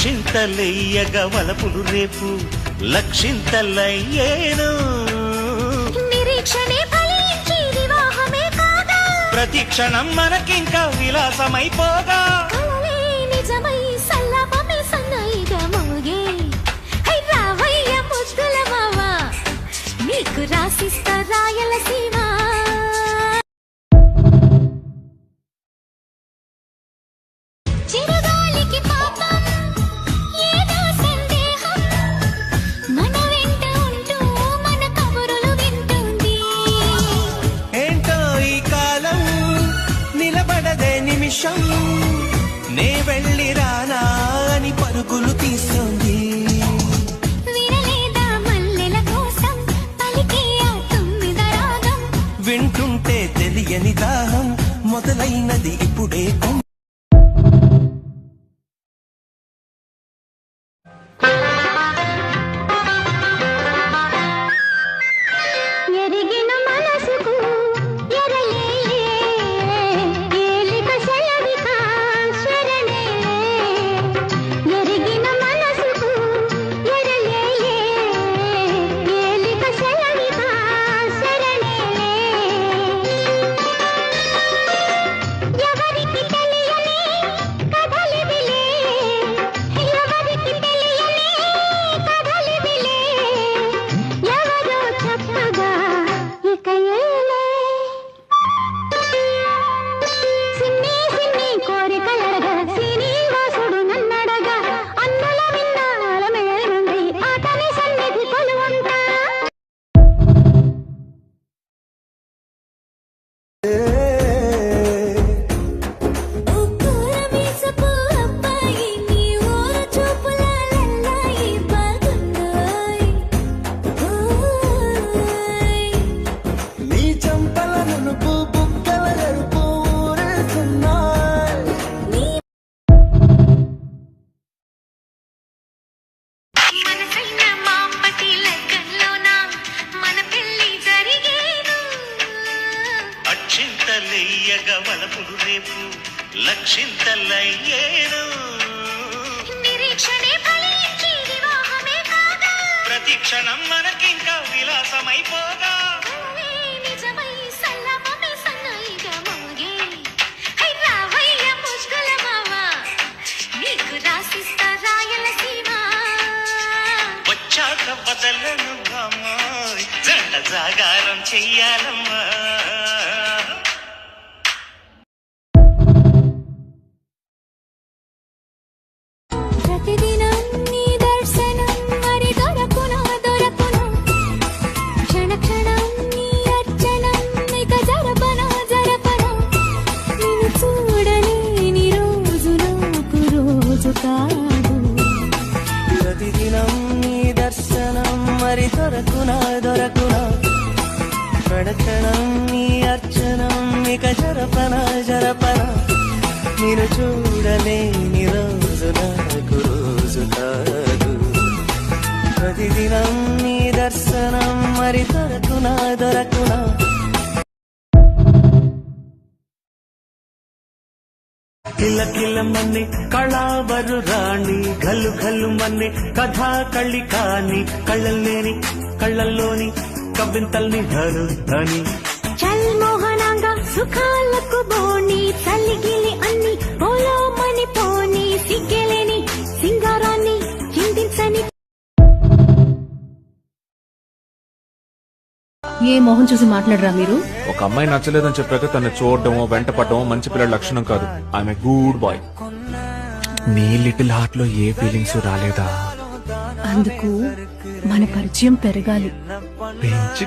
అక్షింతలెయ్యగా వలపులు రేపు లక్షింతలయ్యేను నిరీక్షణే ఫలించి వివాహమే కాగా ప్రతి క్షణం మనకింకా విలాసమైపోగా నిజమై సల్లాపమే సన్నాయిగా మోగే రావయ్య ముద్దుల మావా నీకు రాసిస్తా రాయలసీమ చిరగాలికి పాపం ఏదో సందేహం మన వెంట ఉంటూ మన కబురులు వింటుంది ఏంటో ఈ కాలం నిలబడదే నిమిషం నే వెళ్ళి రానా అని పరుగులు తీస్తుంది వినలేదా మల్లెల కోసం పలికే ఆ తుమ్మిద రాగం వింటుంటే తెలియని దాహం మొదలైనది ఇప్పుడే ఎరిగిన మనసుకు ఎరలేలే ఏలిక సెలవిక శరణే ఎరిగిన మనసుకు ఎరలేలే ఏలిక సెలవిక శరణే ఎవరికి తెలియని కథలివిలే ఎవరికి తెలియని కథలివిలే ఎవరో చెప్పగా ఇక ఏలే సిన్ని సిన్ని కోరికలడగా శ్రీనివాసుడు నన్నడగా అన్నుల విన్నాల మేలుంది అతని సన్నిధి కొలువుంటా ఉక్కురమీసపు అబ్బాయి నీ ఊరు చూపుల లల్లాయి బాగున్నాయ్ నీ చంపల నునుపు బుక్కల ఎరుపు ఊరేస్తున్నాయి మనసైన మాంపటి లెక్కల్లోన మన పెళ్లి జరిగేను అక్షింతలెయ్యగా వలపులు రేపు లక్షింతలయ్యేను నిరీక్షణే ఫలించి వివాహమే కాగా ప్రతి క్షణం మనకింకా విలాసమైపోగా నిజమై సల్లాపమే సన్నాయిగా మోగే రావయ్య ముష్కల మావా నీకు రాసిస్తా రాయలసీమ వచ్చాక వదలను అమ్మాయి జంట జాగారం చెయ్యాలమ్మా ప్రతిదినం నీ దర్శనం మరి దొరకునా దొరకునా క్షణ క్షణం నీ అర్చనం ఇక జరపనా జరపనా నిన్ను చూడలేని రోజు నాకు రోజు కాదు ప్రతిదినం నీ దర్శనం మరి దొరకునా దొరకునా ప్రడక్షణం నీ అర్చనం ఇక జరపనా జరపనా నేను చూడలేని రోజు నాకు రోజు కాదు ప్రతిదినం నీ దర్శనం మరి దొరకునా దొరకునా కిల కిల మన్నే కళావరు రాణి గల్లు గల్లు మన్నే కథా కళ్ళి కాని కళ్ళల్లోని కవ్వింతల్ని ధరు ధని చల్ మోహనంగా సుఖాలకు బోని తల్లిగిలి అన్ని పోలో మని పోని సిగ్గెలేని సింగారాన్ని చింతించని ఏ మొహం చూసి మాట్లాడరా మీరు? ఒక అమ్మాయి నచ్చలేదని చెప్పాక తను చూడటమో వెంట పడటమో మంచి పిల్లల లక్షణం కాదు. I'm a good boy. నీ లిటిల్ హార్ట్ లో ఏ ఫీలింగ్స్ రాలేదా? అందుకు మన పరిచయం పెరగాలి. పెంచి